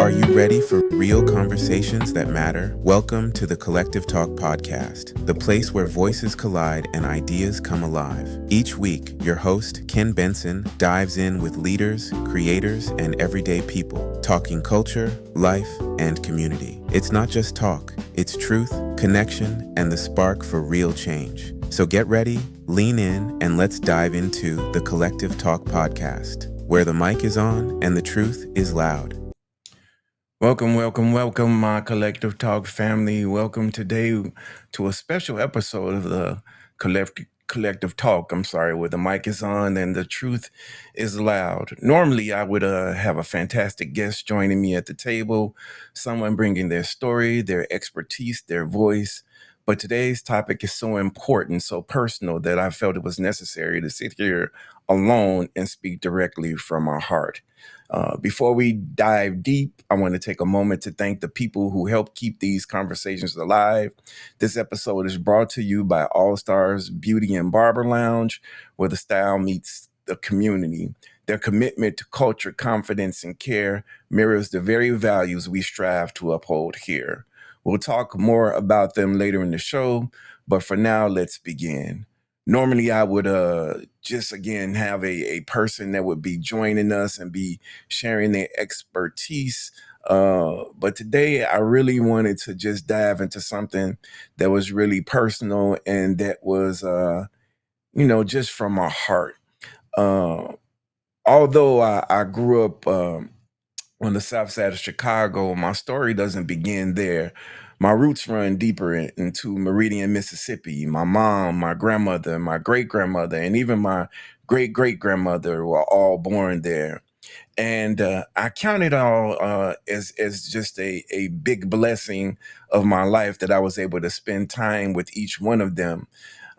Are you ready for real conversations that matter? Welcome to the Collective Talk Podcast, the place where voices collide and ideas come alive. Each week, your host, Ken Benson, dives in with leaders, creators, and everyday people, talking culture, life, and community. It's not just talk, it's truth, connection, and the spark for real change. So get ready, lean in, and let's dive into the Collective Talk Podcast, where the mic is on and the truth is loud. Welcome, my Collective Talk family. Welcome today to a special episode of the Collective Talk. Where the mic is on and the truth is loud. Normally, I would have a fantastic guest joining me at the table, someone bringing their story, their expertise, their voice. But today's topic is so important, so personal, that I felt it was necessary to sit here alone and speak directly from our heart. Before we dive deep, I want to take a moment to thank the people who help keep these conversations alive. This episode is brought to you by All Stars Beauty and Barber Lounge, where the style meets the community. Their commitment to culture, confidence, and care mirrors the very values we strive to uphold here. We'll talk more about them later in the show, but for now, let's begin. Normally, I would just again have a person that would be joining us and be sharing their expertise. But today, I really wanted to just dive into something that was really personal and that was, just from my heart. Uh, Although I grew up on the south side of Chicago, my story doesn't begin there. My roots run deeper into Meridian, Mississippi. My mom, my grandmother, my great grandmother, and even my great great grandmother were all born there. And I count it all as just a big blessing of my life that I was able to spend time with each one of them.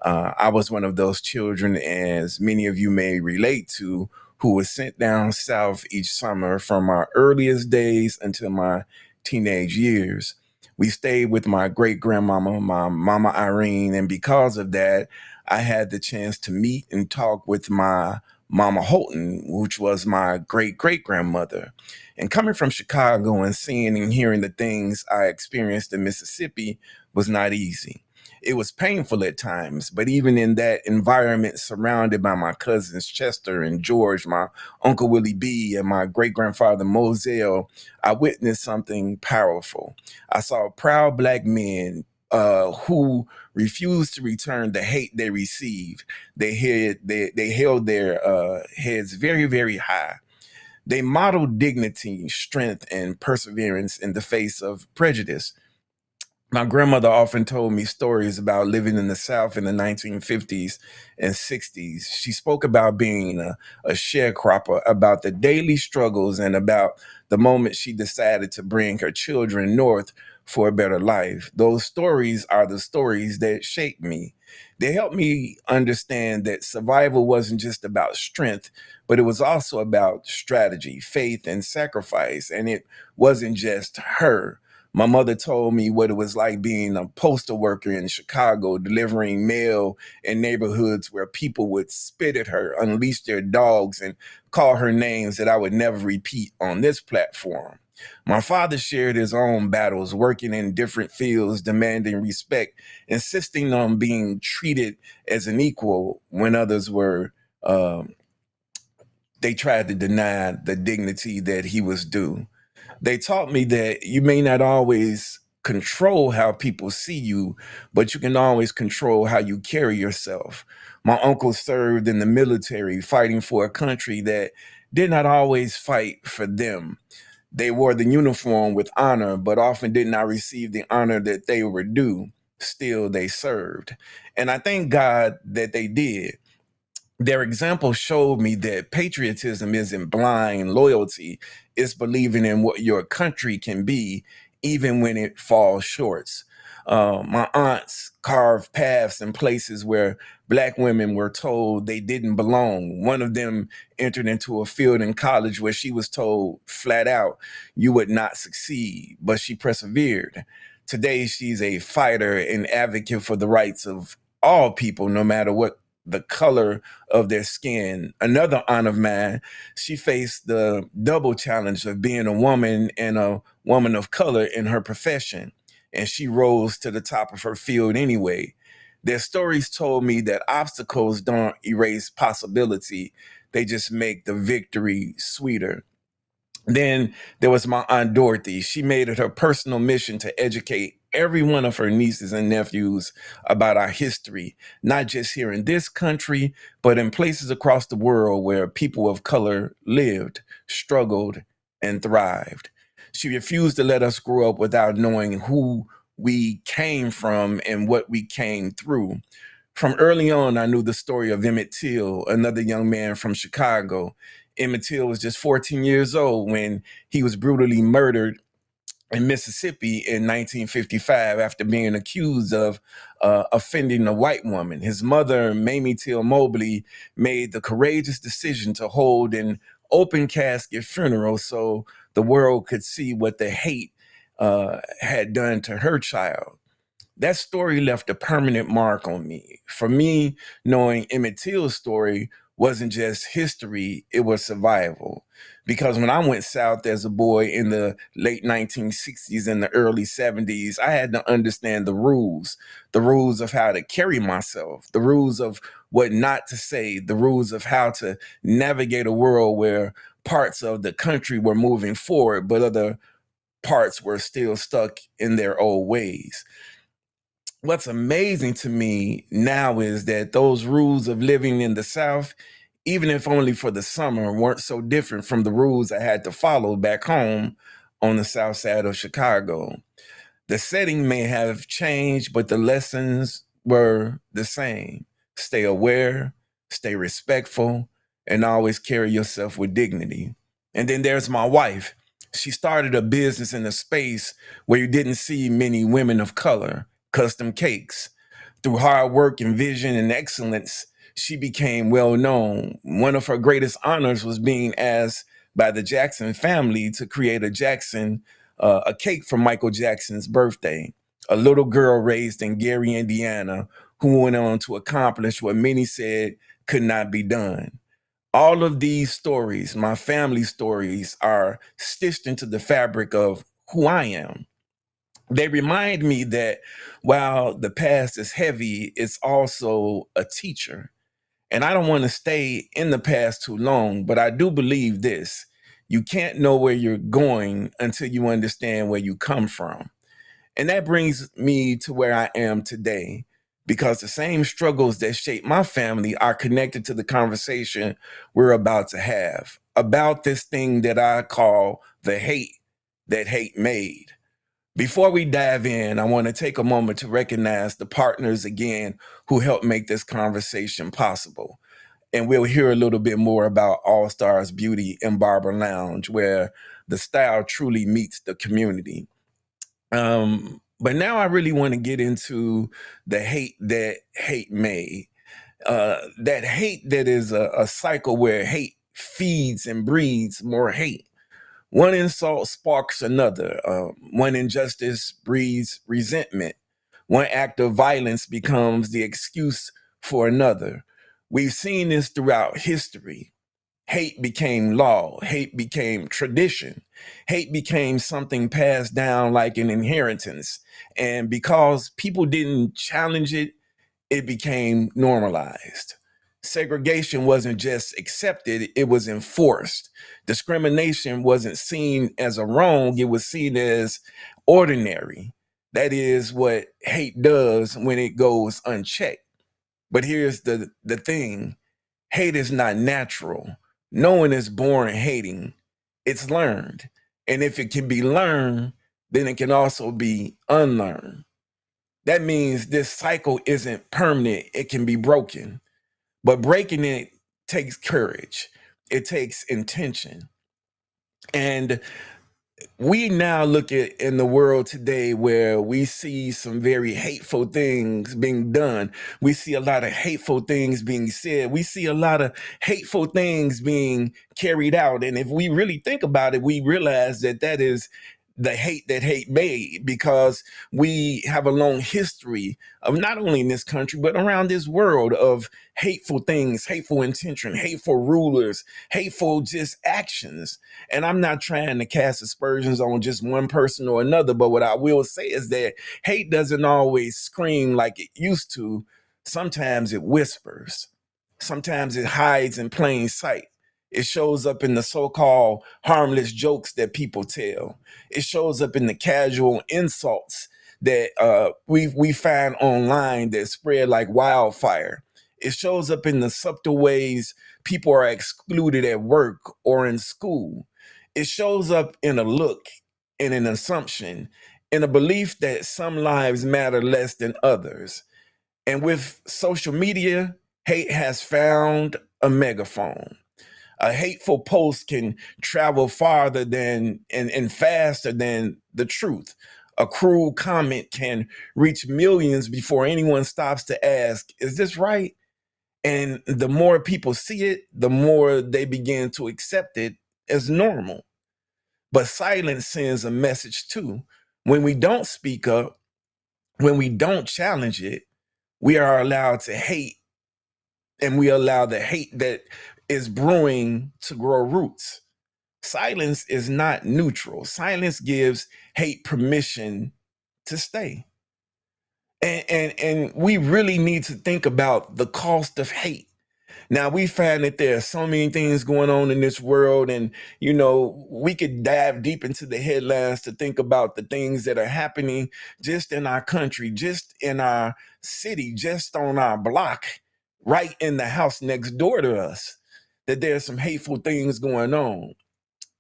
I was one of those children, as many of you may relate to, who was sent down south each summer from my earliest days until my teenage years. We stayed with my great grandmama, my mama Irene, and because of that, I had the chance to meet and talk with my Mama Holton, which was my great great grandmother. And coming from Chicago and seeing and hearing the things I experienced in Mississippi was not easy. It was painful at times, but even in that environment, surrounded by my cousins Chester and George, my Uncle Willie B, and my great grandfather Moselle, I witnessed something powerful. I saw proud black men who refused to return the hate they received. They held their heads very, very high. They modeled dignity, strength, and perseverance in the face of prejudice. My grandmother often told me stories about living in the South in the 1950s and 60s. She spoke about being a sharecropper, about the daily struggles, and about the moment she decided to bring her children north for a better life. Those stories are the stories that shaped me. They helped me understand that survival wasn't just about strength, but it was also about strategy, faith, and sacrifice. And it wasn't just her. My mother told me what it was like being a postal worker in Chicago, delivering mail in neighborhoods where people would spit at her, unleash their dogs, and call her names that I would never repeat on this platform. My father shared his own battles, working in different fields, demanding respect, insisting on being treated as an equal when others were, they tried to deny the dignity that he was due. They taught me that you may not always control how people see you, but you can always control how you carry yourself. My uncle served in the military, fighting for a country that did not always fight for them. They wore the uniform with honor, but often did not receive the honor that they were due. Still, they served. And I thank God that they did. Their example showed me that patriotism isn't blind loyalty, it's believing in what your country can be, even when it falls short. My aunts carved paths in places where black women were told they didn't belong. One of them entered into a field in college where she was told flat out, you would not succeed, but she persevered. Today, she's a fighter and advocate for the rights of all people, no matter what the color of their skin. Another aunt of mine, she faced the double challenge of being a woman and a woman of color in her profession, and she rose to the top of her field anyway. Their stories told me that obstacles don't erase possibility, they just make the victory sweeter. Then there was my Aunt Dorothy. She made it her personal mission to educate every one of her nieces and nephews about our history, not just here in this country, but in places across the world where people of color lived, struggled, and thrived. She refused to let us grow up without knowing who we came from and what we came through. From early on, I knew the story of Emmett Till, another young man from Chicago. Emmett Till was just 14 years old when he was brutally murdered in Mississippi in 1955 after being accused of offending a white woman. His mother, Mamie Till Mobley, made the courageous decision to hold an open casket funeral so the world could see what the hate had done to her child. That story left a permanent mark on me. For me, knowing Emmett Till's story wasn't just history, it was survival. Because when I went south as a boy in the late 1960s and the early 70s, I had to understand the rules of how to carry myself, the rules of what not to say, the rules of how to navigate a world where parts of the country were moving forward, but other parts were still stuck in their old ways. What's amazing to me now is that those rules of living in the South, even if only for the summer, weren't so different from the rules I had to follow back home on the South Side of Chicago. The setting may have changed, but the lessons were the same. Stay aware, stay respectful, and always carry yourself with dignity. And then there's my wife. She started a business in a space where you didn't see many women of color, custom cakes. Through hard work and vision and excellence, she became well known. One of her greatest honors was being asked by the Jackson family to create a cake for Michael Jackson's birthday. A little girl raised in Gary, Indiana, who went on to accomplish what many said could not be done. All of these stories, my family stories, are stitched into the fabric of who I am. They remind me that while the past is heavy, it's also a teacher. And I don't want to stay in the past too long, but I do believe this. You can't know where you're going until you understand where you come from. And that brings me to where I am today, because the same struggles that shape my family are connected to the conversation we're about to have about this thing that I call the hate that hate made. Before we dive in, I want to take a moment to recognize the partners again who helped make this conversation possible. And we'll hear a little bit more about All Stars Beauty and Barber Lounge, where the style truly meets the community. But now I really want to get into the hate that hate made. That hate that is a cycle where hate feeds and breeds more hate. One insult sparks another. One injustice breeds resentment. One act of violence becomes the excuse for another. We've seen this throughout history. Hate became law. Hate became tradition. Hate became something passed down like an inheritance. And because people didn't challenge it, it became normalized. Segregation wasn't just accepted, it was enforced. Discrimination wasn't seen as a wrong, it was seen as ordinary. That is what hate does when it goes unchecked. But here's the thing: hate is not natural. No one is born hating, it's learned. And if it can be learned, then it can also be unlearned. That means this cycle isn't permanent, it can be broken. But breaking it takes courage, it takes intention. And we now look at in the world today where we see some very hateful things being done. We see a lot of hateful things being said. We see a lot of hateful things being carried out. And if we really think about it, we realize that that is the hate that hate made, because we have a long history of, not only in this country but around this world, of hateful things, hateful intention, hateful rulers, hateful just actions. And I'm not trying to cast aspersions on just one person or another, but what I will say is that hate doesn't always scream like it used to. Sometimes it whispers, sometimes it hides in plain sight. It shows up in the so-called harmless jokes that people tell. It shows up in the casual insults that we find online that spread like wildfire. It shows up in the subtle ways people are excluded at work or in school. It shows up in a look, in an assumption, in a belief that some lives matter less than others. And with social media, hate has found a megaphone. A hateful post can travel farther than and faster than the truth. A cruel comment can reach millions before anyone stops to ask, is this right? And the more people see it, the more they begin to accept it as normal. But silence sends a message too. When we don't speak up, when we don't challenge it, we are allowed to hate, and we allow the hate that is brewing to grow roots. Silence is not neutral. Silence gives hate permission to stay. And we really need to think about the cost of hate. Now, we find that there are so many things going on in this world, and we could dive deep into the headlines to think about the things that are happening just in our country, just in our city, just on our block, right in the house next door to us, that there's some hateful things going on.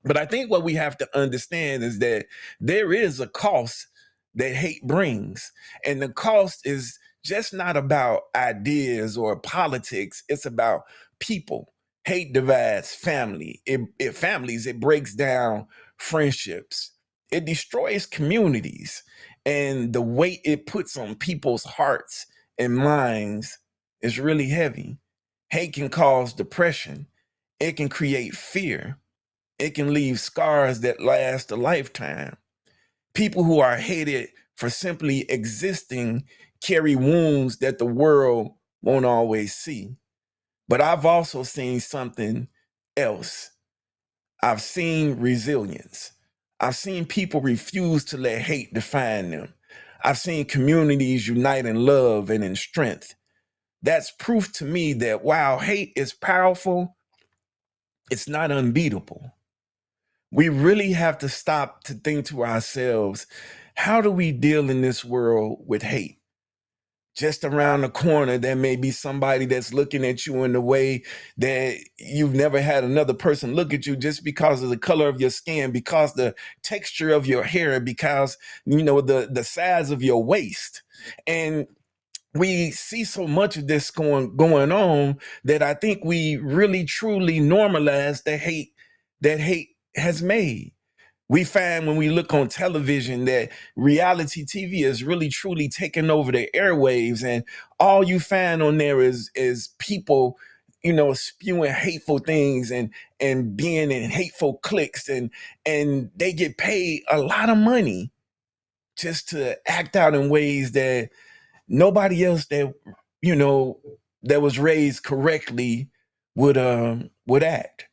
But I think what we have to understand is that there is a cost that hate brings. And the cost is just not about ideas or politics, it's about people. Hate divides family. It breaks down friendships. It destroys communities. And the weight it puts on people's hearts and minds is really heavy. Hate can cause depression. It can create fear. It can leave scars that last a lifetime. People who are hated for simply existing carry wounds that the world won't always see. But I've also seen something else. I've seen resilience. I've seen people refuse to let hate define them. I've seen communities unite in love and in strength. That's proof to me that while hate is powerful, it's not unbeatable. We really have to stop to think to ourselves, how do we deal in this world with hate? Just around the corner, there may be somebody that's looking at you in a way that you've never had another person look at you, just because of the color of your skin, because the texture of your hair, because the size of your waist. And we see so much of this going on that I think we really truly normalize the hate that hate has made. We find when we look on television that reality TV is really truly taking over the airwaves, and all you find on there is people, spewing hateful things and being in hateful cliques, and they get paid a lot of money just to act out in ways that nobody else you know that was raised correctly would act.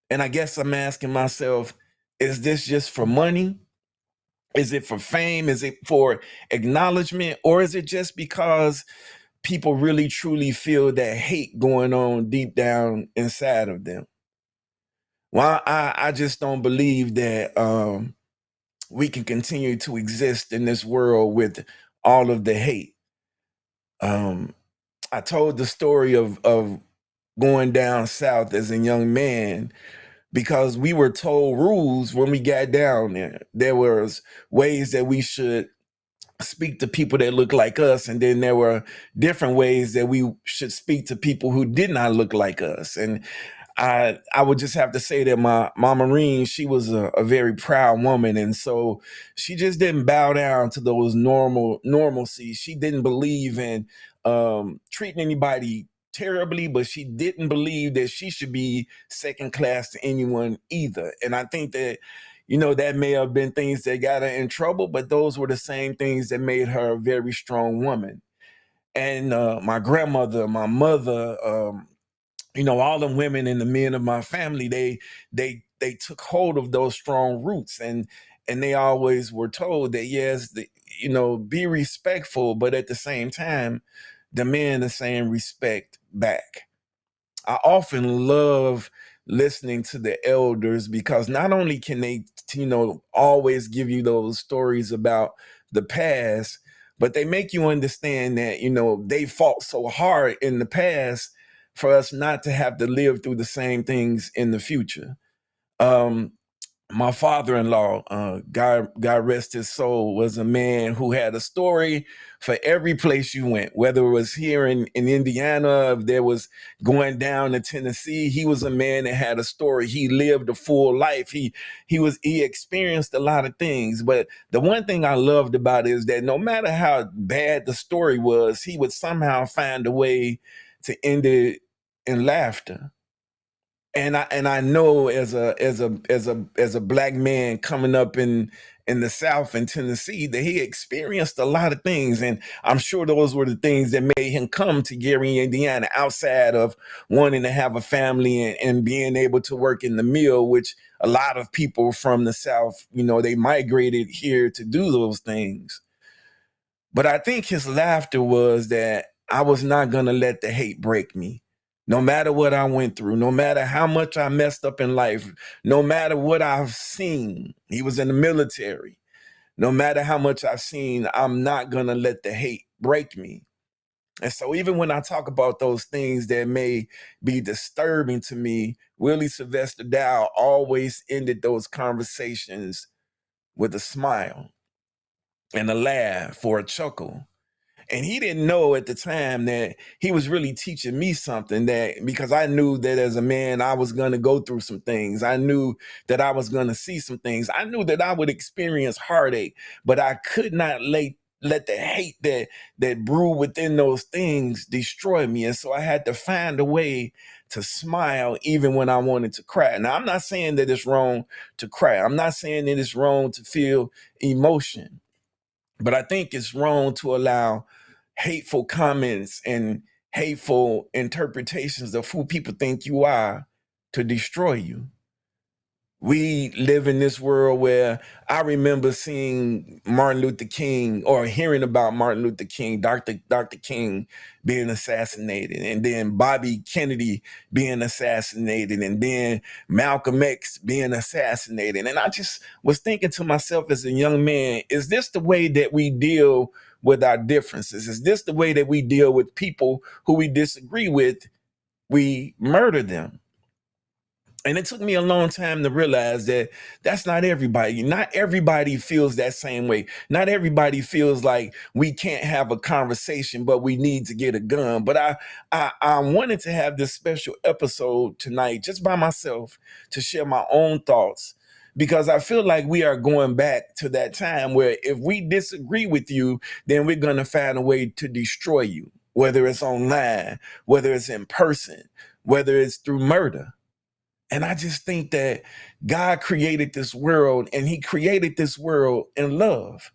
And I guess I'm asking myself, is this just for money? Is it for fame? Is it for acknowledgement? Or is it just because people really truly feel that hate going on deep down inside of them? Well, I just don't believe that we can continue to exist in this world with all of the hate. Um, I told the story of going down south as a young man because we were told rules when we got down there. There was ways that we should speak to people that look like us, and then there were different ways that we should speak to people who did not look like us. And I would just have to say that my Marine, she was a very proud woman, and so she just didn't bow down to those normalcy. She didn't believe in treating anybody terribly, but she didn't believe that she should be second class to anyone either. And I think that that may have been things that got her in trouble, but those were the same things that made her a very strong woman. And my grandmother, my mother, all the women and the men of my family, they took hold of those strong roots, and they always were told that, yes, be respectful, but at the same time, demand the same respect back. I often love listening to the elders because not only can they, always give you those stories about the past, but they make you understand that, they fought so hard in the past for us not to have to live through the same things in the future. Um, my father-in-law, God rest his soul, was a man who had a story for every place you went, whether it was here in Indiana, if there was going down to Tennessee. He was a man that had a story. He lived a full life. He experienced a lot of things. But the one thing I loved about it is that no matter how bad the story was, he would somehow find a way to end it in laughter. And I know as a black man coming up in the South in Tennessee that he experienced a lot of things, and I'm sure those were the things that made him come to Gary, Indiana, outside of wanting to have a family and being able to work in the mill, which a lot of people from the South, they migrated here to do those things. But I think his laughter was that I was not going to let the hate break me. No matter what I went through, no matter how much I messed up in life, no matter what I've seen, he was in the military. No matter how much I've seen, I'm not going to let the hate break me. And so even when I talk about those things that may be disturbing to me, Willie Sylvester Dow always ended those conversations with a smile and a laugh or a chuckle. And he didn't know at the time that he was really teaching me something, that because I knew that as a man, I was going to go through some things. I knew that I was going to see some things. I knew that I would experience heartache, but I could not let the hate that brewed within those things destroy me. And so I had to find a way to smile even when I wanted to cry. Now, I'm not saying that it's wrong to cry. I'm not saying that it's wrong to feel emotion. But I think it's wrong to allow hateful comments and hateful interpretations of who people think you are to destroy you. We live in this world where I remember seeing Martin Luther King, or hearing about Martin Luther King, Dr. King being assassinated, and then Bobby Kennedy being assassinated, and then Malcolm X being assassinated. And I just was thinking to myself as a young man, is this the way that we deal with our differences? Is this the way that we deal with people who we disagree with? We murder them. And it took me a long time to realize that that's not everybody. Not everybody feels that same way. Not everybody feels like we can't have a conversation, but we need to get a gun. But I wanted to have this special episode tonight just by myself to share my own thoughts, because I feel like we are going back to that time where if we disagree with you, then we're going to find a way to destroy you, whether it's online, whether it's in person, whether it's through murder. And I just think that God created this world, and he created this world in love.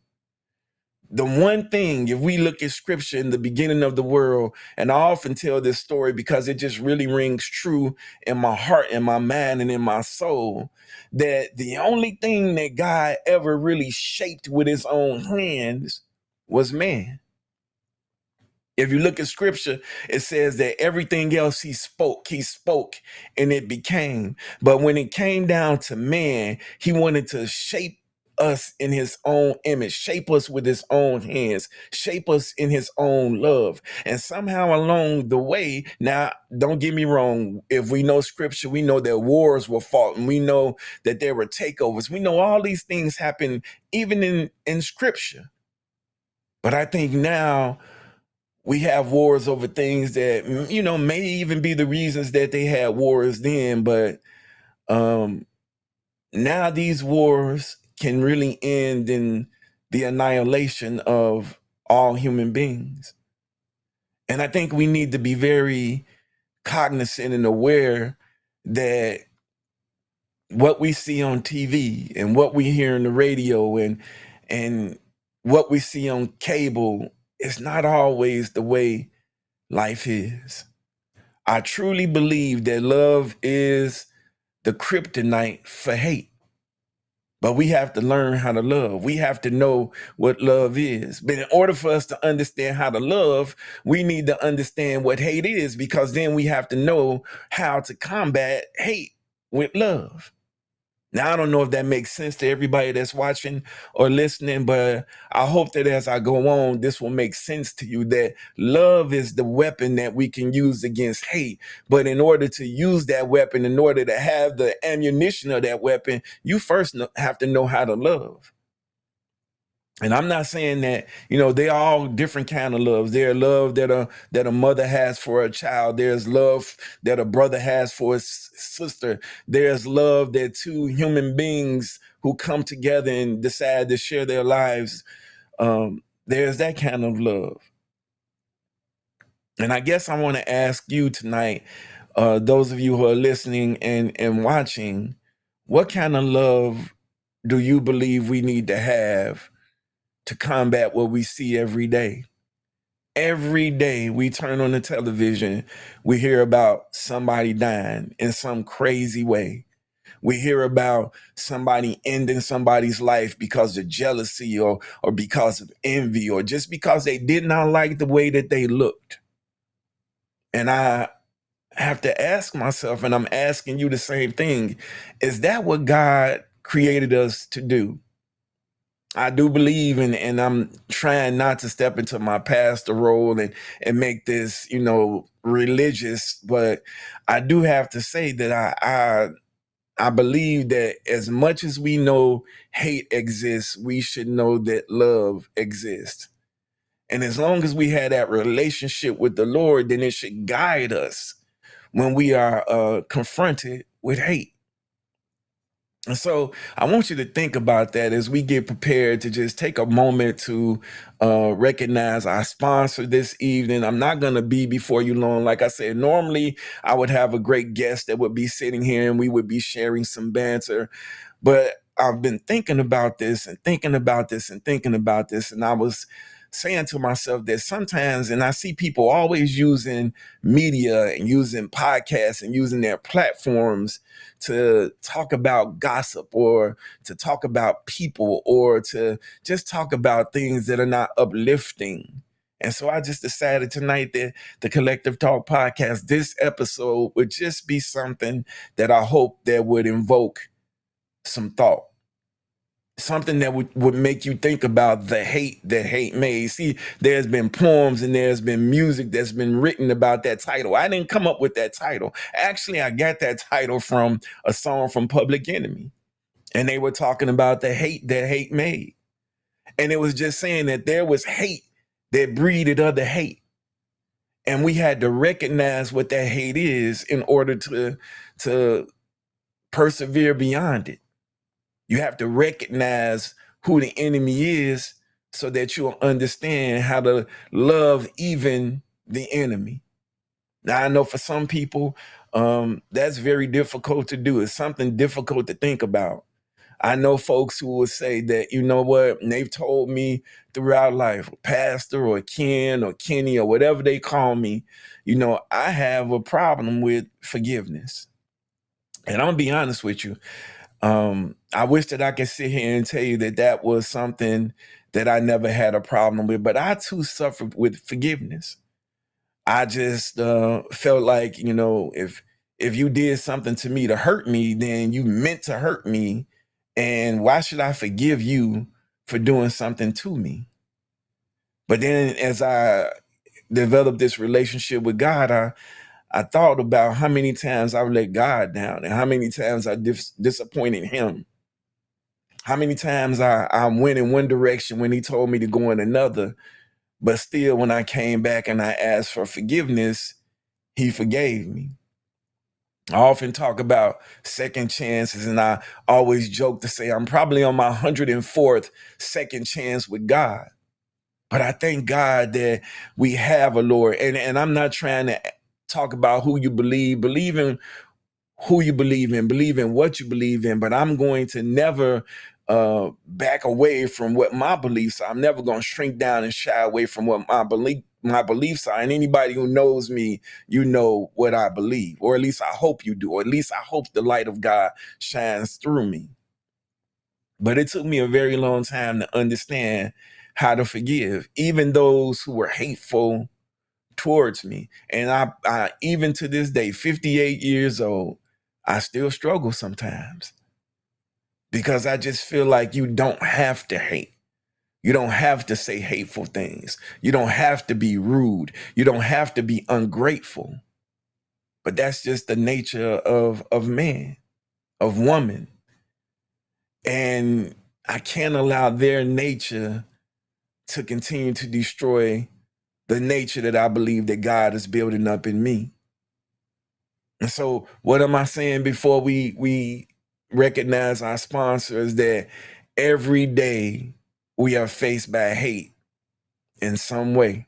The one thing, if we look at scripture in the beginning of the world, and I often tell this story because it just really rings true in my heart, in my mind, and in my soul, that the only thing that God ever really shaped with his own hands was man. If you look at scripture, it says that everything else he spoke and it became. But when it came down to man, he wanted to shape us in his own image, shape us with his own hands, shape us in his own love. And somehow along the way, now, don't get me wrong, if we know scripture, we know that wars were fought, and we know that there were takeovers. We know all these things happen even in scripture. But I think now, we have wars over things that may even be the reasons that they had wars then, but um now these wars can really end in the annihilation of all human beings. And I think we need to be very cognizant and aware that what we see on TV and what we hear in the radio and what we see on cable is not always the way life is. I truly believe that love is the kryptonite for hate. But we have to learn how to love. We have to know what love is. But in order for us to understand how to love, we need to understand what hate is, because then we have to know how to combat hate with love. Now, I don't know if that makes sense to everybody that's watching or listening, but I hope that as I go on, this will make sense to you, that love is the weapon that we can use against hate. But in order to use that weapon, in order to have the ammunition of that weapon, you first have to know how to love. And I'm not saying that, they're all different kind of loves. There's love that a mother has for a child. There's love that a brother has for his sister. There's love that two human beings who come together and decide to share their lives. There's that kind of love. And I guess I want to ask you tonight, those of you who are listening and watching, what kind of love do you believe we need to have to combat what we see every day? Every day we turn on the television, we hear about somebody dying in some crazy way. We hear about somebody ending somebody's life because of jealousy or because of envy, or just because they did not like the way that they looked. And I have to ask myself, and I'm asking you the same thing, is that what God created us to do? I do believe and I'm trying not to step into my pastor role and make this, religious, but I do have to say that I believe that as much as we know hate exists, we should know that love exists. And as long as we have that relationship with the Lord, then it should guide us when we are confronted with hate. And so I want you to think about that as we get prepared to just take a moment to recognize our sponsor this evening. I'm not going to be before you long. Like I said, normally I would have a great guest that would be sitting here and we would be sharing some banter. But I've been thinking about this and thinking about this and thinking about this. And I was saying to myself that sometimes, and I see people always using media and using podcasts and using their platforms to talk about gossip or to talk about people or to just talk about things that are not uplifting. And so I just decided tonight that the Collective Talk podcast, this episode would just be something that I hope that would invoke some thought. Something that would make you think about the hate that hate made. See, there's been poems and there's been music that's been written about that title. I didn't come up with that title. Actually, I got that title from a song from Public Enemy. And they were talking about the hate that hate made. And it was just saying that there was hate that breeded other hate. And we had to recognize what that hate is in order to persevere beyond it. You have to recognize who the enemy is so that you'll understand how to love even the enemy. Now, I know for some people, that's very difficult to do. It's something difficult to think about. I know folks who will say that, you know what, and they've told me throughout life, pastor or Ken or Kenny or whatever they call me, I have a problem with forgiveness. And I'm gonna be honest with you. I wish that I could sit here and tell you that that was something that I never had a problem with, but I too suffered with forgiveness. I just felt like, if you did something to me to hurt me, then you meant to hurt me. And why should I forgive you for doing something to me? But then as I developed this relationship with God, I thought about how many times I've let God down and how many times I disappointed him. How many times I went in one direction when he told me to go in another, but still when I came back and I asked for forgiveness, he forgave me. I often talk about second chances, and I always joke to say I'm probably on my 104th second chance with God. But I thank God that we have a Lord. And I'm not trying to talk about who you believe in who you believe in what you believe in, but I'm going to never back away from what my beliefs are. I'm never going to shrink down and shy away from what my beliefs are. And anybody who knows me, you know what I believe, or at least I hope you do, or at least I hope the light of God shines through me. But it took me a very long time to understand how to forgive, even those who were hateful towards me. And I even to this day, 58 years old, I still struggle sometimes because I just feel like you don't have to hate. You don't have to say hateful things. You don't have to be rude. You don't have to be ungrateful. But that's just the nature of man, of woman. And I can't allow their nature to continue to destroy the nature that I believe that God is building up in me. And so what am I saying before we recognize our sponsors? That every day we are faced by hate in some way.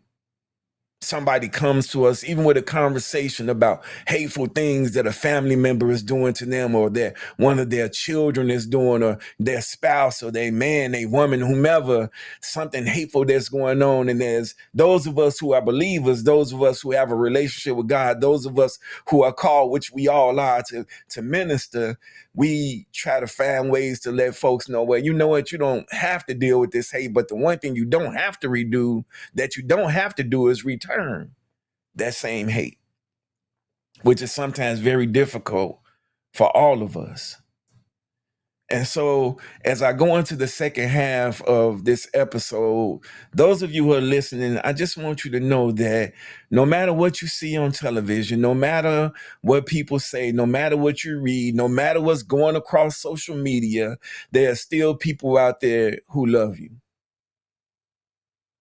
Somebody comes to us even with a conversation about hateful things that a family member is doing to them, or that one of their children is doing, or their spouse or their man, their woman, whomever, something hateful that's going on. And there's those of us who are believers, those of us who have a relationship with God, those of us who are called, which we all are, to minister. We try to find ways to let folks know, well, you know what, you don't have to deal with this hate, but the one thing you don't have to redo, that you don't have to do, is return that same hate, which is sometimes very difficult for all of us. And so as I go into the second half of this episode, those of you who are listening, I just want you to know that no matter what you see on television, no matter what people say, no matter what you read, no matter what's going across social media, there are still people out there who love you.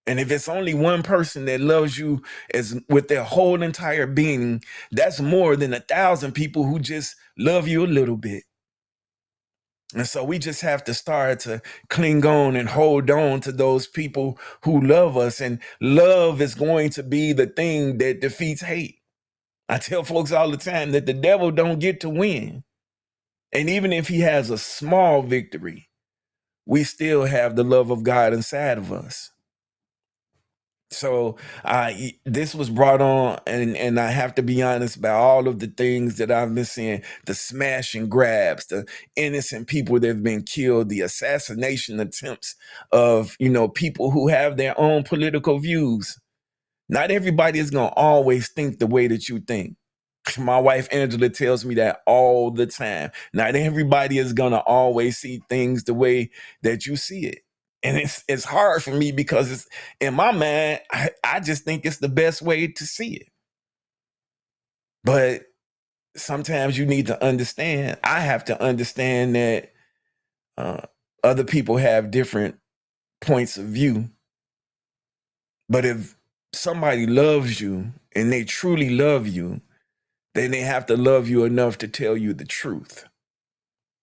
And if it's only one person that loves you as with their whole entire being, that's more than 1,000 people who just love you a little bit. And so we just have to start to cling on and hold on to those people who love us. And love is going to be the thing that defeats hate. I tell folks all the time that the devil don't get to win. And even if he has a small victory, we still have the love of God inside of us. So this was brought on, and I have to be honest about all of the things that I've been seeing: the smash and grabs, the innocent people that have been killed, the assassination attempts of people who have their own political views. Not everybody is going to always think the way that you think. My wife Angela tells me that all the time. Not everybody is going to always see things the way that you see it. And it's hard for me because it's in my mind, I just think it's the best way to see it. But sometimes you need to understand, I have to understand that other people have different points of view. But if somebody loves you and they truly love you, then they have to love you enough to tell you the truth.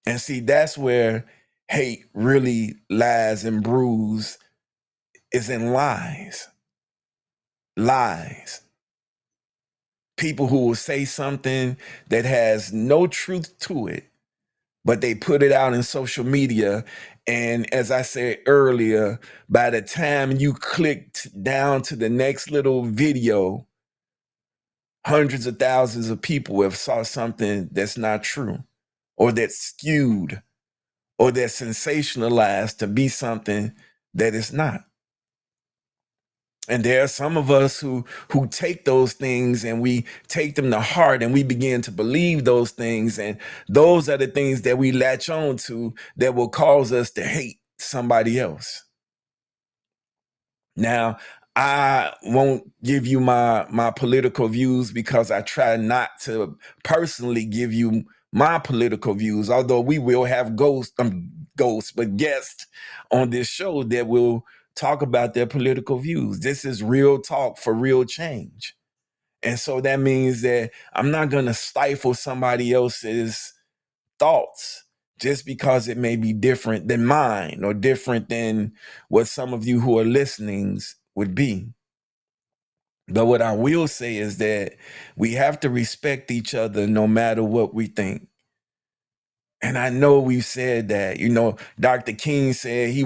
And see, that's where hate really lies and brews, is in lies. Lies. People who will say something that has no truth to it, but they put it out in social media. And as I said earlier, by the time you clicked down to the next little video, hundreds of thousands of people have saw something that's not true, or that's skewed, or that's sensationalized to be something that it's not. And there are some of us who take those things and we take them to heart, and we begin to believe those things. And those are the things that we latch on to that will cause us to hate somebody else. Now, I won't give you my political views, because I try not to personally give you my political views, although we will have but guests on this show that will talk about their political views. This is real talk for real change. And so that means that I'm not going to stifle somebody else's thoughts just because it may be different than mine, or different than what some of you who are listening would be. But what I will say is that we have to respect each other no matter what we think. And I know we've said that, Dr. King said he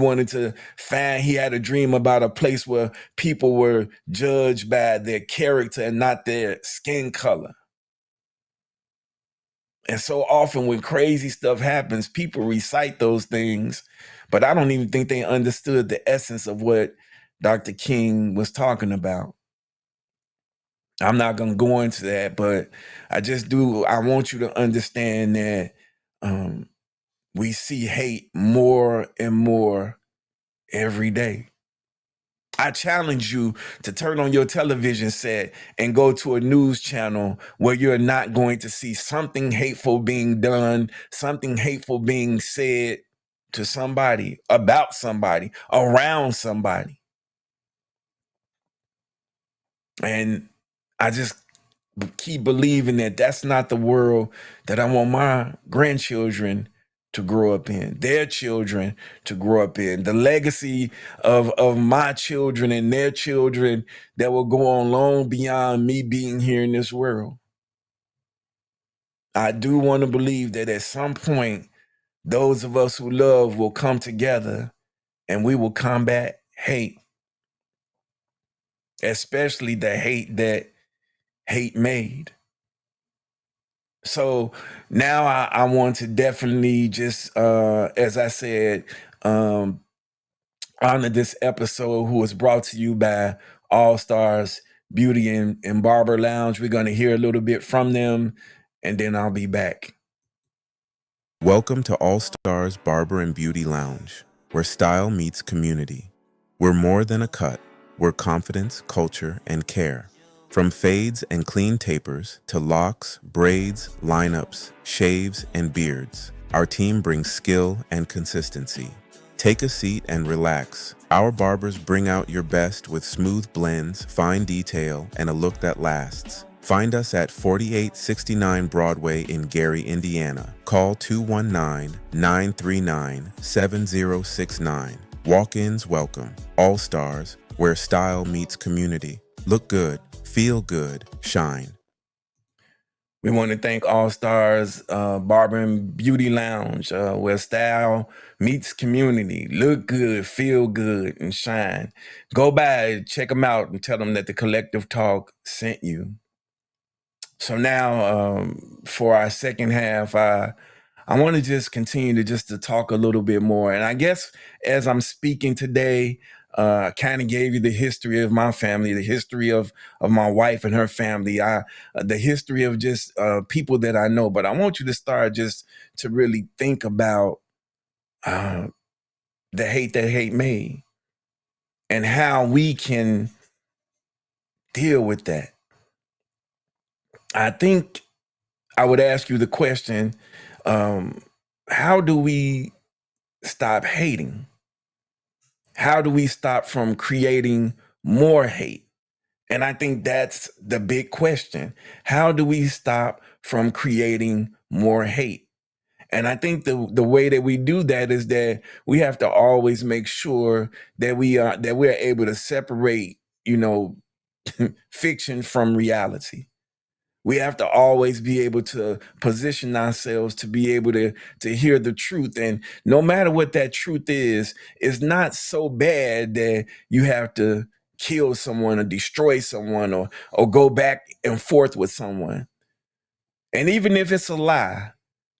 had a dream about a place where people were judged by their character and not their skin color. And so often when crazy stuff happens, people recite those things, but I don't even think they understood the essence of what Dr. King was talking about. I'm not going to go into that, but I want you to understand that we see hate more and more every day. I challenge you to turn on your television set and go to a news channel where you're not going to see something hateful being done, something hateful being said to somebody, about somebody, around somebody. And I just keep believing that that's not the world that I want my grandchildren to grow up in, their children to grow up in, the legacy of my children and their children that will go on long beyond me being here in this world. I do want to believe that at some point, those of us who love will come together and we will combat hate, especially the hate that hate made. So now I want to definitely just, as I said, um, honor this episode who was brought to you by All Stars Beauty and Barber Lounge. We're going to hear a little bit from them, and then I'll be back. Welcome to All Stars Barber and Beauty Lounge, where style meets community. We're more than a cut, we're confidence, culture, and care. From fades and clean tapers to locks, braids, lineups, shaves, and beards, our team brings skill and consistency. Take a seat and relax. Our barbers bring out your best with smooth blends, fine detail, and a look that lasts. Find us at 4869 Broadway in Gary, Indiana. Call 219-939-7069. Walk-ins welcome. All Stars, where style meets community. Look good, feel good, shine. We want to thank All Stars Barber and Beauty Lounge, where style meets community. Look good, feel good, and shine. Go by, check them out, and tell them that the Collective Talk sent you. So now, for our second half, I want to just continue to talk a little bit more. And I guess as I'm speaking today, I kind of gave you the history of my family, the history of my wife and her family, the history of just people that I know. But I want you to start just to really think about the hate that hate made and how we can deal with that. I think I would ask you the question, how do we stop hating? How do we stop from creating more hate? And I think that's the big question. How do we stop from creating more hate? And I think the way that we do that is that we have to always make sure that we're able to separate, fiction from reality. We have to always be able to position ourselves to be able to hear the truth. And no matter what that truth is, it's not so bad that you have to kill someone or destroy someone or go back and forth with someone. And even if it's a lie,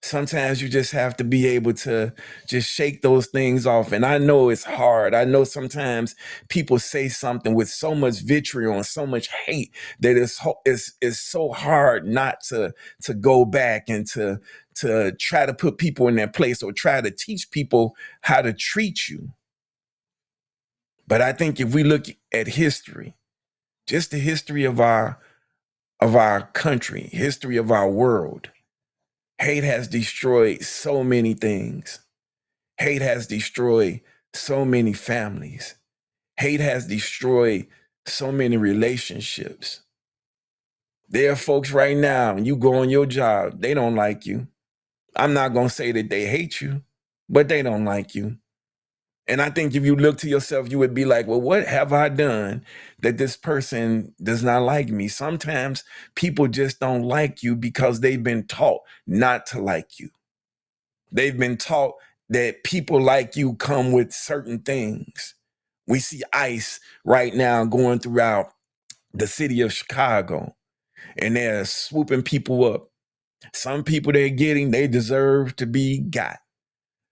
sometimes you just have to be able to just shake those things off. And I know it's hard. I know sometimes people say something with so much vitriol and so much hate that it's so hard not to go back and to try to put people in their place or try to teach people how to treat you. But I think if we look at history, just the history of our country, history of our world, hate has destroyed so many things. Hate has destroyed so many families. Hate has destroyed so many relationships. There are folks right now, you go on your job, they don't like you. I'm not going to say that they hate you, but they don't like you. And I think if you look to yourself, you would be like, well, what have I done that this person does not like me? Sometimes people just don't like you because they've been taught not to like you. They've been taught that people like you come with certain things. We see ICE right now going throughout the city of Chicago, and they're swooping people up. Some people they're getting, they deserve to be got.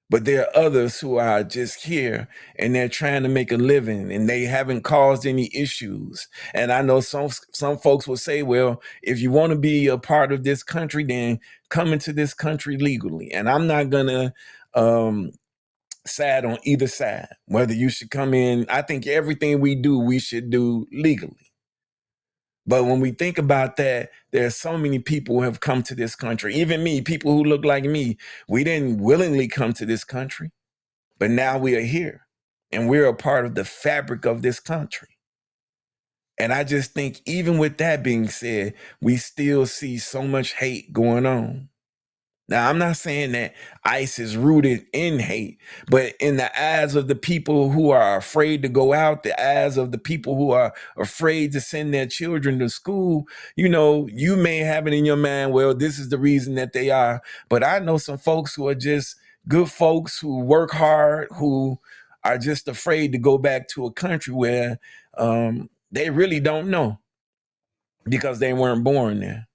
But there are others who are just here and they're trying to make a living and they haven't caused any issues. And I know some folks will say, well, if you want to be a part of this country, then come into this country legally. And I'm not gonna side on either side, whether you should come in. I think everything we do, we should do legally. But when we think about that, there are so many people who have come to this country, even me, people who look like me. We didn't willingly come to this country, but now we are here and we're a part of the fabric of this country. And I just think, even with that being said, we still see so much hate going on. Now, I'm not saying that ICE is rooted in hate, but in the eyes of the people who are afraid to go out, the eyes of the people who are afraid to send their children to school, you may have it in your mind, well, this is the reason that they are. But I know some folks who are just good folks who work hard, who are just afraid to go back to a country where they really don't know because they weren't born there.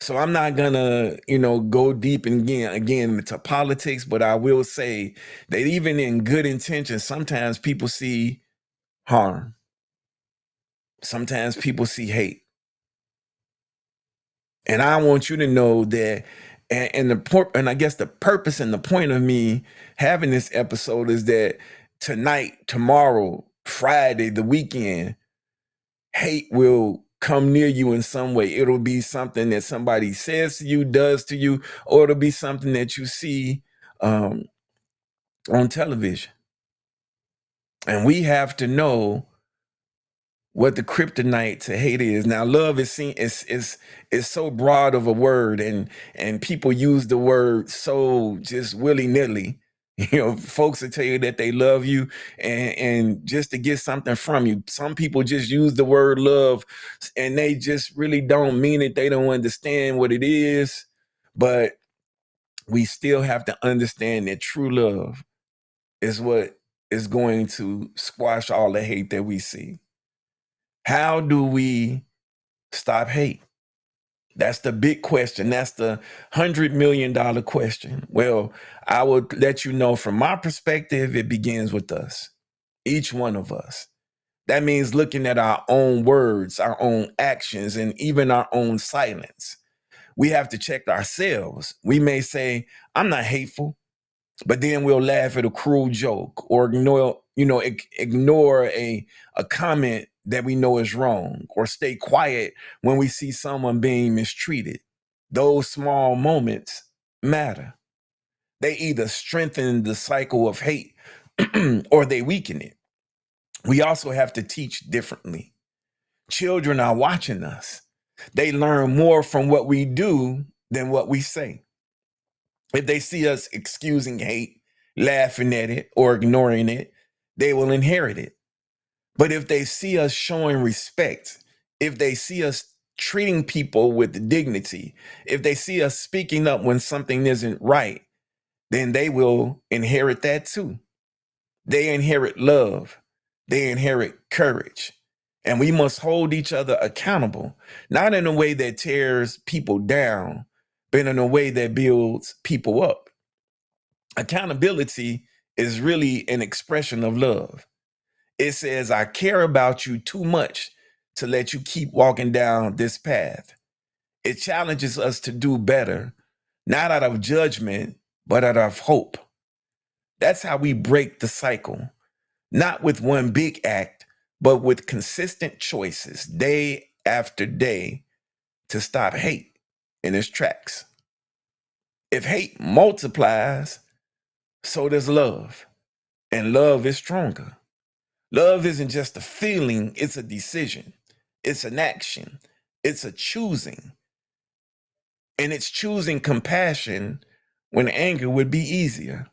So I'm not gonna, go deep again into politics, but I will say that even in good intentions, sometimes people see harm. Sometimes people see hate. And I want you to know that, and I guess the purpose and the point of me having this episode is that tonight, tomorrow, Friday, the weekend, hate will come near you in some way. It'll be something that somebody says to you, does to you, or it'll be something that you see um, on television. And we have to know what the kryptonite to hate is. Now, love is seen is so broad of a word, and people use the word so just willy-nilly. Folks will tell you that they love you and just to get something from you. Some people just use the word love and they just really don't mean it. They don't understand what it is. But we still have to understand that true love is what is going to squash all the hate that we see. How do we stop hate? That's the big question. That's the $100 million question. Well, I would let you know from my perspective, it begins with us, each one of us. That means looking at our own words, our own actions, and even our own silence. We have to check ourselves. We may say, I'm not hateful, but then we'll laugh at a cruel joke or ignore a comment that we know is wrong, or stay quiet when we see someone being mistreated. Those small moments matter. They either strengthen the cycle of hate or they weaken it. We also have to teach differently. Children are watching us. They learn more from what we do than what we say. If they see us excusing hate, laughing at it, or ignoring it, they will inherit it. But if they see us showing respect, if they see us treating people with dignity, if they see us speaking up when something isn't right, then they will inherit that too. They inherit love, they inherit courage. And we must hold each other accountable, not in a way that tears people down, but in a way that builds people up. Accountability is really an expression of love. It says, I care about you too much to let you keep walking down this path. It challenges us to do better, not out of judgment, but out of hope. That's how we break the cycle, not with one big act, but with consistent choices day after day to stop hate in its tracks. If hate multiplies, so does love, and love is stronger. Love isn't just a feeling, it's a decision, it's an action, it's a choosing. And it's choosing compassion when anger would be easier.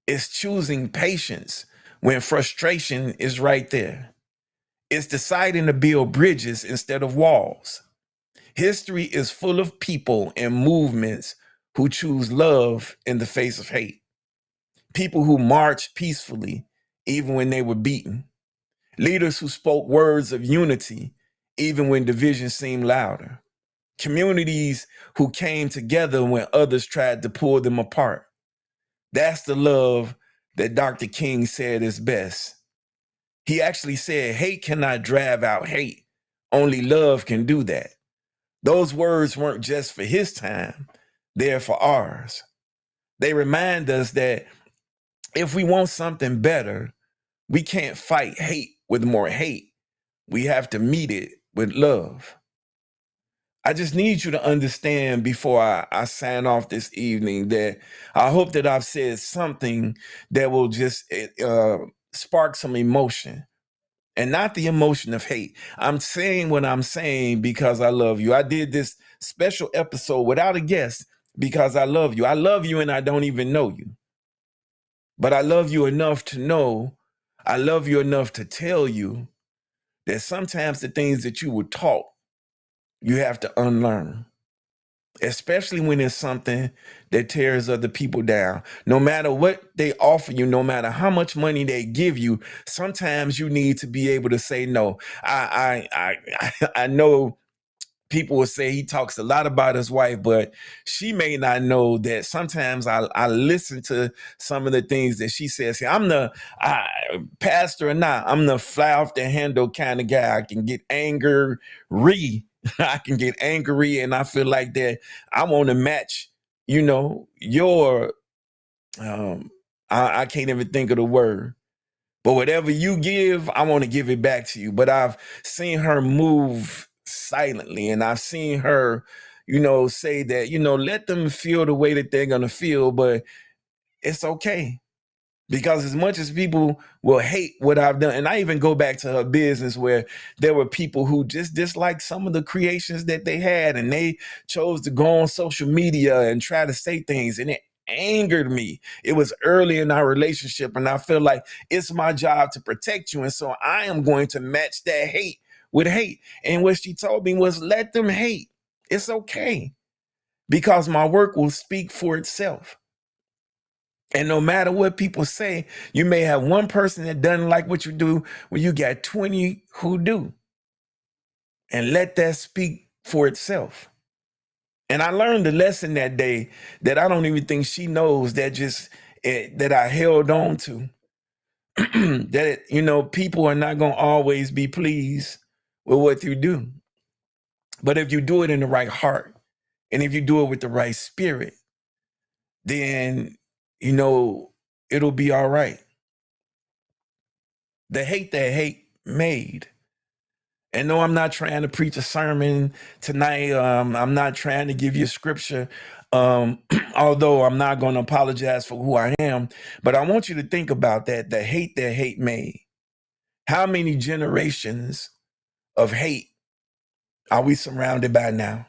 It's choosing patience when frustration is right there. It's deciding to build bridges instead of walls. History is full of people and movements who choose love in the face of hate. People who marched peacefully even when they were beaten. Leaders who spoke words of unity even when division seemed louder. Communities who came together when others tried to pull them apart. That's the love that Dr. King said is best. He actually said, hate cannot drive out hate. Only love can do that. Those words weren't just for his time, they're for ours. They remind us that if we want something better, we can't fight hate with more hate. We have to meet it with love. I just need you to understand before I sign off this evening that I hope that I've said something that will just spark some emotion, and not the emotion of hate. I'm saying what I'm saying because I love you. I did this special episode without a guest because I love you. I love you and I don't even know you. But I love you enough to know, I love you enough to tell you that sometimes the things that you were taught, you have to unlearn. Especially when it's something that tears other people down. No matter what they offer you, no matter how much money they give you, sometimes you need to be able to say no. I know people will say he talks a lot about his wife, but she may not know that sometimes I listen to some of the things that she says. See, pastor or not, I'm the fly off the handle kind of guy. I can get angry. I can get angry, and I feel like that I want to match, your, I can't even think of the word. But whatever you give, I want to give it back to you. But I've seen her move silently, and I've seen her, say that, let them feel the way that they're going to feel, but it's okay. Because as much as people will hate what I've done, and I even go back to her business where there were people who just disliked some of the creations that they had, and they chose to go on social media and try to say things, and it angered me. It was early in our relationship, and I feel like it's my job to protect you, and so I am going to match that hate with hate. And what she told me was, let them hate. It's okay, because my work will speak for itself. And no matter what people say, you may have one person that doesn't like what you do when you got 20 who do. And let that speak for itself. And I learned a lesson that day that I don't even think she knows, that I held on to. That, people are not going to always be pleased with what you do. But if you do it in the right heart, and if you do it with the right spirit, then, it'll be all right. The hate that hate made. And no, I'm not trying to preach a sermon tonight. I'm not trying to give you scripture, although I'm not going to apologize for who I am. But I want you to think about that, the hate that hate made. How many generations of hate are we surrounded by now?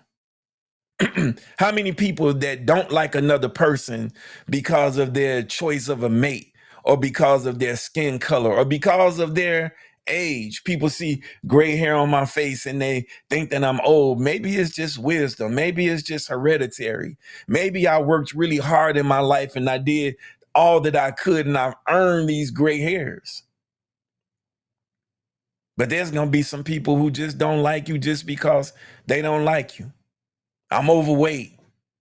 How many people that don't like another person because of their choice of a mate, or because of their skin color, or because of their age? People see gray hair on my face and they think that I'm old. Maybe it's just wisdom. Maybe it's just hereditary. Maybe I worked really hard in my life and I did all that I could and I've earned these gray hairs. But there's going to be some people who just don't like you just because they don't like you. I'm overweight.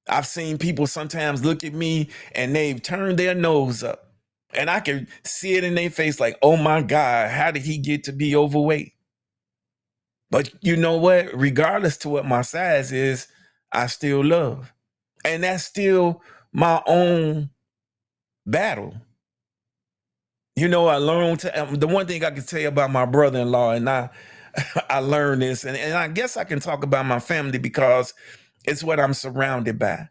I've seen people sometimes look at me and they've turned their nose up, and I can see it in their face like, oh my God, how did he get to be overweight? But you know what? Regardless to what my size is, I still love. And that's still my own battle. I learned the one thing I can tell you about my brother-in-law, and I learned this, and I guess I can talk about my family because it's what I'm surrounded by.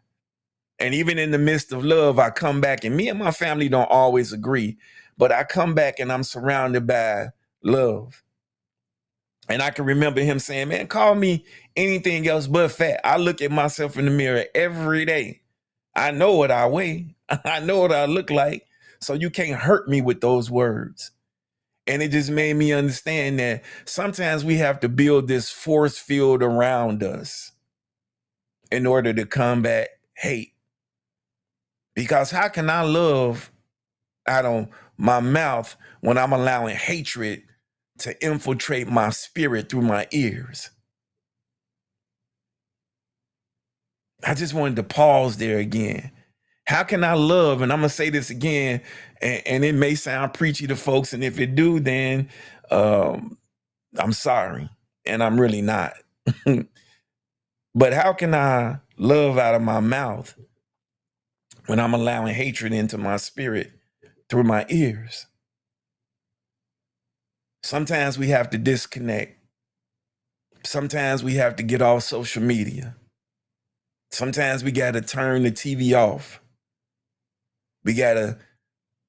And even in the midst of love, I come back, and me and my family don't always agree, but I come back and I'm surrounded by love. And I can remember him saying, man, call me anything else but fat. I look at myself in the mirror every day. I know what I weigh. I know what I look like. So you can't hurt me with those words. And it just made me understand that sometimes we have to build this force field around us in order to combat hate. Because how can I love out of my mouth when I'm allowing hatred to infiltrate my spirit through my ears? I just wanted to pause there again. How can I love? And I'm going to say this again, and it may sound preachy to folks. And if it do, then I'm sorry. And I'm really not. But how can I love out of my mouth when I'm allowing hatred into my spirit through my ears? Sometimes we have to disconnect. Sometimes we have to get off social media. Sometimes we got to turn the TV off. We got to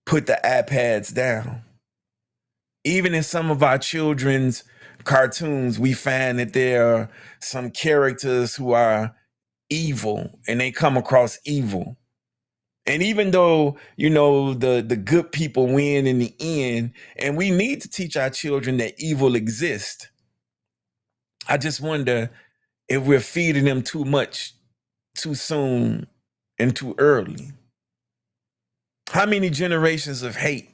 put the iPads down. Even in some of our children's cartoons, we find that there are some characters who are evil and they come across evil. And even though, the good people win in the end, and we need to teach our children that evil exists, I just wonder if we're feeding them too much, too soon, and too early. How many generations of hate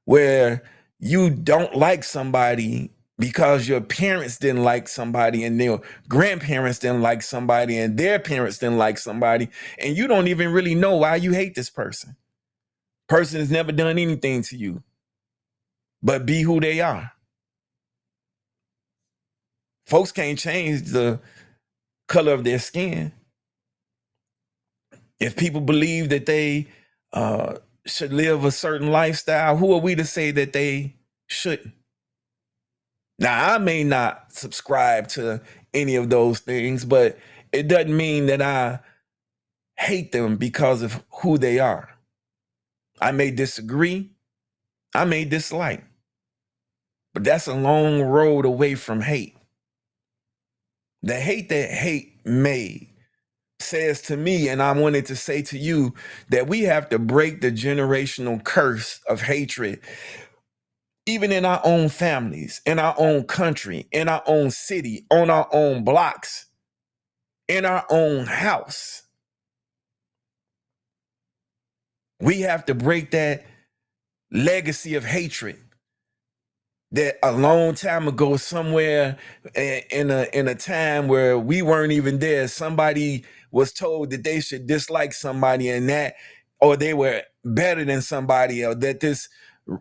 where you don't like somebody because your parents didn't like somebody and their grandparents didn't like somebody and their parents didn't like somebody, and you don't even really know why you hate this person. Person has never done anything to you but be who they are. Folks can't change the color of their skin. If people believe that they should live a certain lifestyle, who are we to say that they shouldn't? Now, I may not subscribe to any of those things, but it doesn't mean that I hate them because of who they are. I may disagree, I may dislike, but that's a long road away from hate. The hate that hate made says to me, and I wanted to say to you, that we have to break the generational curse of hatred, even in our own families, in our own country, in our own city, on our own blocks, in our own house. We have to break that legacy of hatred that a long time ago, somewhere in a time where we weren't even there, somebody was told that they should dislike somebody, and that, or they were better than somebody, or that this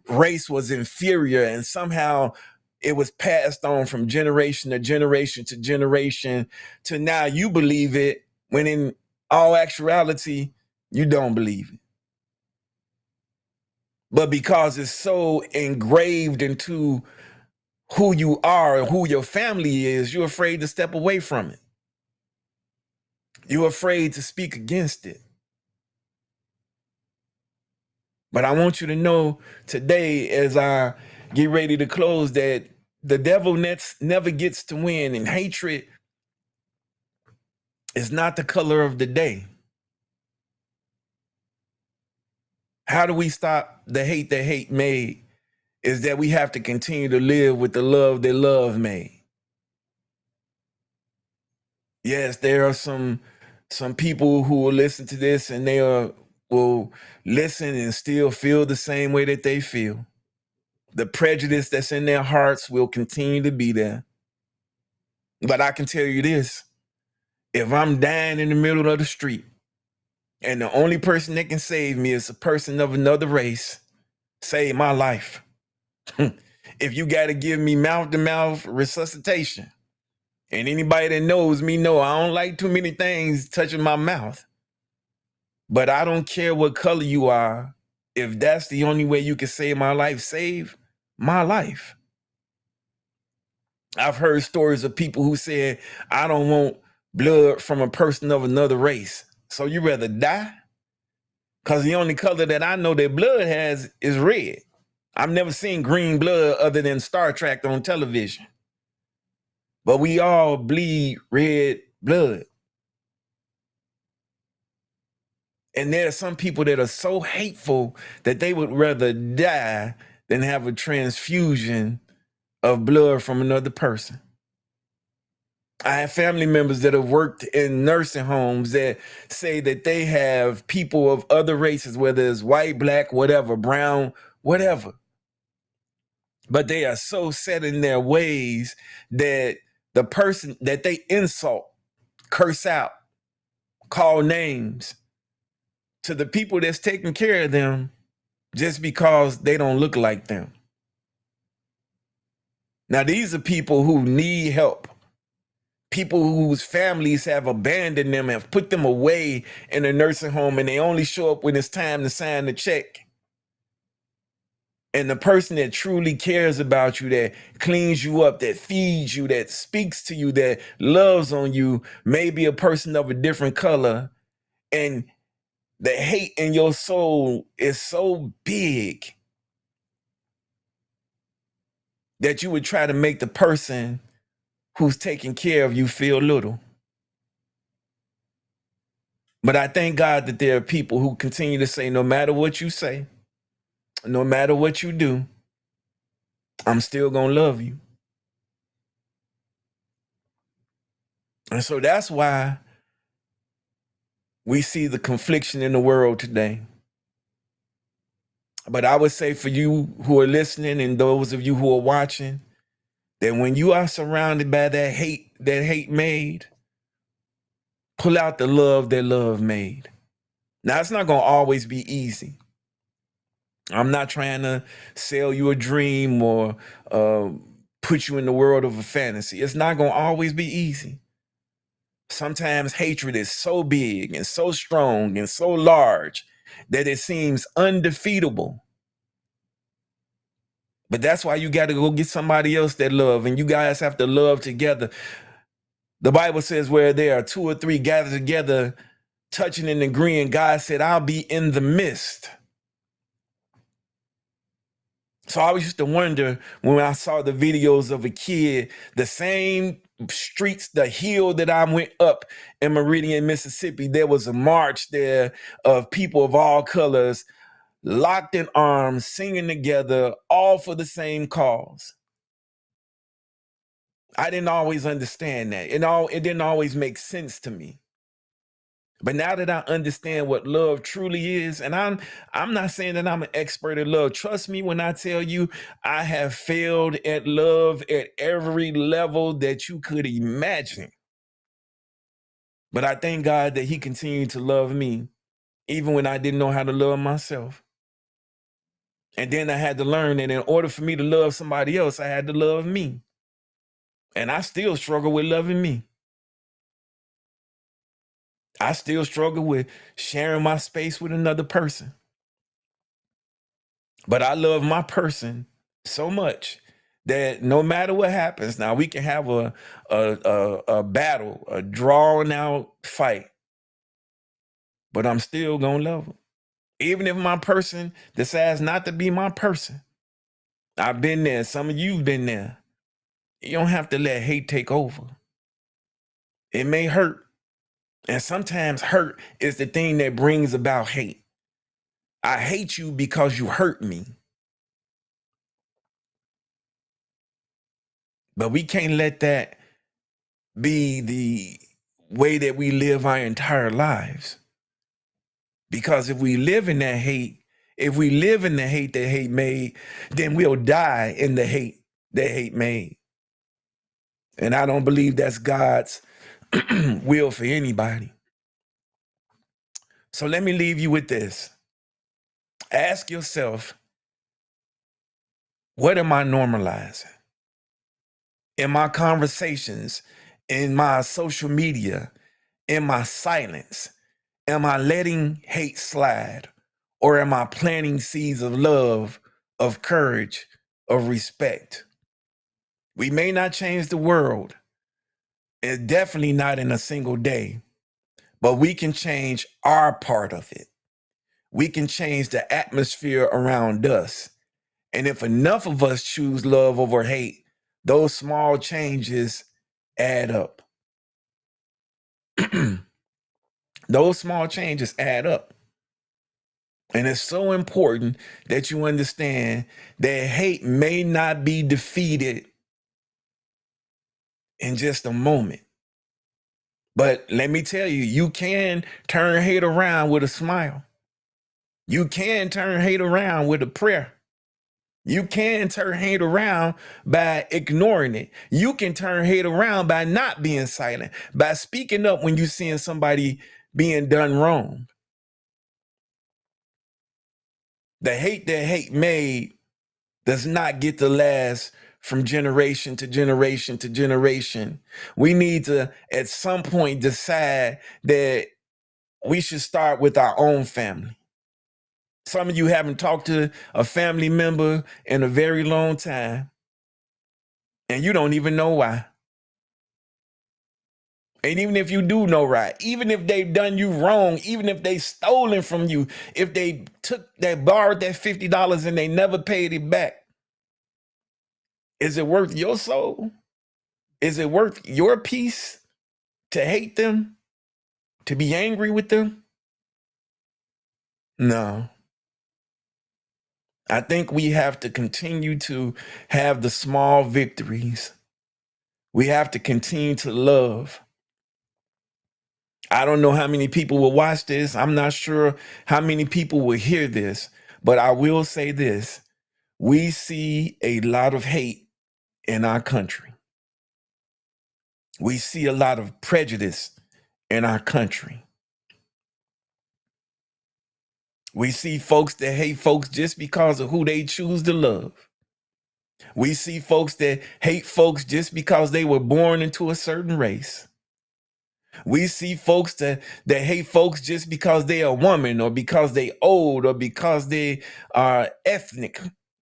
race was inferior, and somehow it was passed on from generation to generation to generation to now you believe it, when in all actuality you don't believe it. But because it's so engraved into who you are and who your family is, you're afraid to step away from it. You're afraid to speak against it. But I want you to know today, as I get ready to close, that the devil never gets to win, and hatred is not the color of the day. How do we stop the hate that hate made? Is that we have to continue to live with the love that love made. Yes, there are some people who will listen to this and will listen and still feel the same way that they feel. The prejudice that's in their hearts will continue to be there. But I can tell you this, if I'm dying in the middle of the street and the only person that can save me is a person of another race, save my life. If you got to give me mouth-to-mouth resuscitation, and anybody that knows me know I don't like too many things touching my mouth, but I don't care what color you are. If that's the only way you can save my life, save my life. I've heard stories of people who said, I don't want blood from a person of another race. So you rather die? Because the only color that I know that blood has is red. I've never seen green blood other than Star Trek on television. But we all bleed red blood. And there are some people that are so hateful that they would rather die than have a transfusion of blood from another person. I have family members that have worked in nursing homes that say that they have people of other races, whether it's white, black, whatever, brown, whatever. But they are so set in their ways that the person that they insult, curse out, call names to the people that's taking care of them just because they don't look like them. Now, these are people who need help. People whose families have abandoned them, have put them away in a nursing home, and they only show up when it's time to sign the check. And the person that truly cares about you, that cleans you up, that feeds you, that speaks to you, that loves on you, may be a person of a different color. And the hate in your soul is so big that you would try to make the person who's taking care of you feel little. But I thank God that there are people who continue to say, no matter what you say, no matter what you do, I'm still going to love you. And so that's why we see the confliction in the world today. But I would say for you who are listening and those of you who are watching, that when you are surrounded by that hate made, pull out the love that love made. Now, it's not going to always be easy. I'm not trying to sell you a dream or put you in the world of a fantasy. It's not going to always be easy. Sometimes hatred is so big and so strong and so large that it seems undefeatable. But that's why you got to go get somebody else that love, and you guys have to love together. The Bible says where there are 2 or 3 gathered together, touching and agreeing, God said, I'll be in the midst. So I always used to wonder when I saw the videos of a kid, the same streets, the hill that I went up in Meridian, Mississippi, there was a march there of people of all colors, locked in arms, singing together, all for the same cause. I didn't always understand that. It didn't always make sense to me. But now that I understand what love truly is, and I'm not saying that I'm an expert at love. Trust me when I tell you I have failed at love at every level that you could imagine. But I thank God that he continued to love me, even when I didn't know how to love myself. And then I had to learn that in order for me to love somebody else, I had to love me. And I still struggle with loving me. I still struggle with sharing my space with another person. But I love my person so much that no matter what happens, now we can have a battle, a drawn out fight, but I'm still gonna love them. Even if my person decides not to be my person. I've been there. Some of you've been there. You don't have to let hate take over. It may hurt. And sometimes hurt is the thing that brings about hate. I hate you because you hurt me. But we can't let that be the way that we live our entire lives. Because if we live in that hate, if we live in the hate that hate made, then we'll die in the hate that hate made. And I don't believe that's God's will for anybody. So let me leave you with this. Ask yourself, what am I normalizing? In my conversations, in my social media, in my silence, am I letting hate slide? Or am I planting seeds of love, of courage, of respect? We may not change the world, and definitely not in a single day, but we can change our part of it. We can change the atmosphere around us. And if enough of us choose love over hate, those small changes add up. Those small changes add up. And it's so important that you understand that hate may not be defeated in just a moment. But let me tell you, you can turn hate around with a smile. You can turn hate around with a prayer. You can turn hate around by ignoring it. You can turn hate around by not being silent, by speaking up when you're seeing somebody being done wrong. The hate that hate made does not get to last from generation to generation to generation. We need to, at some point, decide that we should start with our own family. Some of you haven't talked to a family member in a very long time, and you don't even know why. And even if you do know right, even if they've done you wrong, even if they stolen from you, if they borrowed that $50 and they never paid it back, is it worth your soul? Is it worth your peace to hate them, to be angry with them? No. I think we have to continue to have the small victories. We have to continue to love. I don't know how many people will watch this. I'm not sure how many people will hear this, but I will say this. We see a lot of hate in our country. We see a lot of prejudice in our country. We see folks that hate folks just because of who they choose to love. We see folks that hate folks just because they were born into a certain race. We see folks that hate folks just because they're a woman or because they old or because they are ethnic.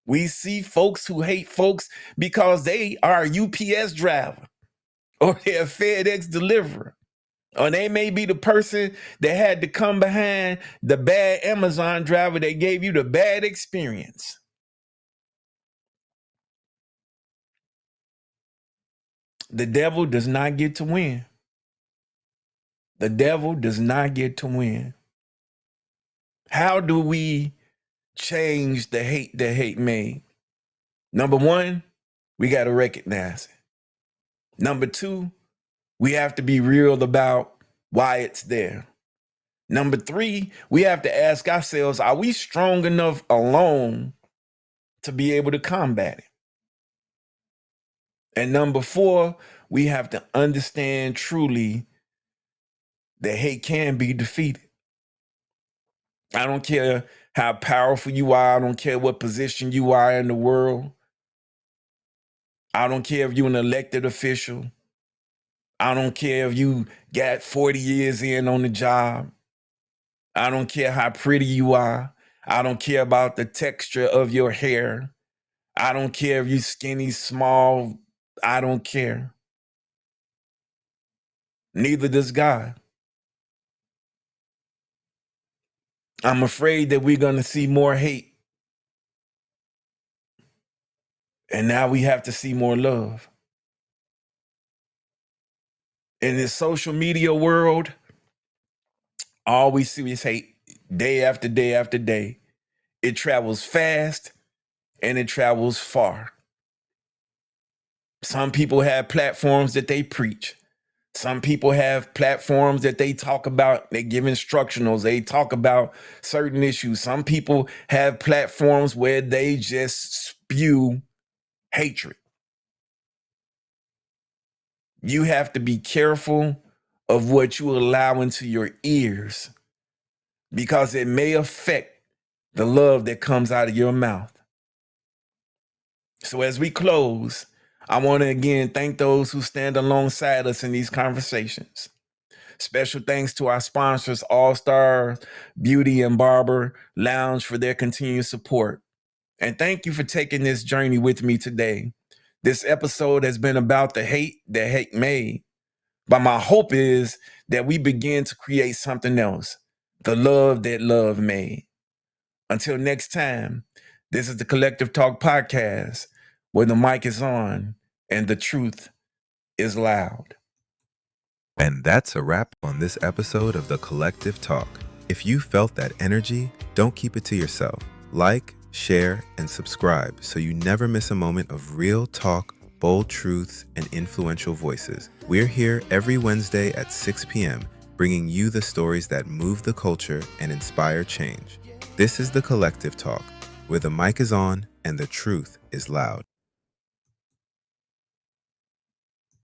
We see folks who hate folks because they are a UPS driver or they're a FedEx deliverer. Or they may be the person that had to come behind the bad Amazon driver that gave you the bad experience. The devil does not get to win. The devil does not get to win. How do we change the hate that hate made? Number one, we got to recognize it. Number two, we have to be real about why it's there. Number three, we have to ask ourselves, are we strong enough alone to be able to combat it? And number four, we have to understand truly that hate can be defeated. I don't care how powerful you are. I don't care what position you are in the world. I don't care if you're an elected official. I don't care if you got 40 years in on the job. I don't care how pretty you are. I don't care about the texture of your hair. I don't care if you're skinny, small. I don't care. Neither does God. I'm afraid that we're going to see more hate. And now we have to see more love. In this social media world, all we see is hate day after day after day. It travels fast and it travels far. Some people have platforms that they preach. Some people have platforms that they talk about, they give instructionals, they talk about certain issues. Some people have platforms where they just spew hatred. You have to be careful of what you allow into your ears because it may affect the love that comes out of your mouth. So as we close, I want to again thank those who stand alongside us in these conversations. Special thanks to our sponsors, All Star Beauty and Barber Lounge, for their continued support. And thank you for taking this journey with me today. This episode has been about the hate that hate made. But my hope is that we begin to create something else, the love that love made. Until next time, this is the Collective Talk Podcast, where the mic is on and the truth is loud. And that's a wrap on this episode of The Collective Talk. If you felt that energy, don't keep it to yourself. Like, share, and subscribe so you never miss a moment of real talk, bold truths, and influential voices. We're here every Wednesday at 6 p.m., bringing you the stories that move the culture and inspire change. This is The Collective Talk, where the mic is on and the truth is loud.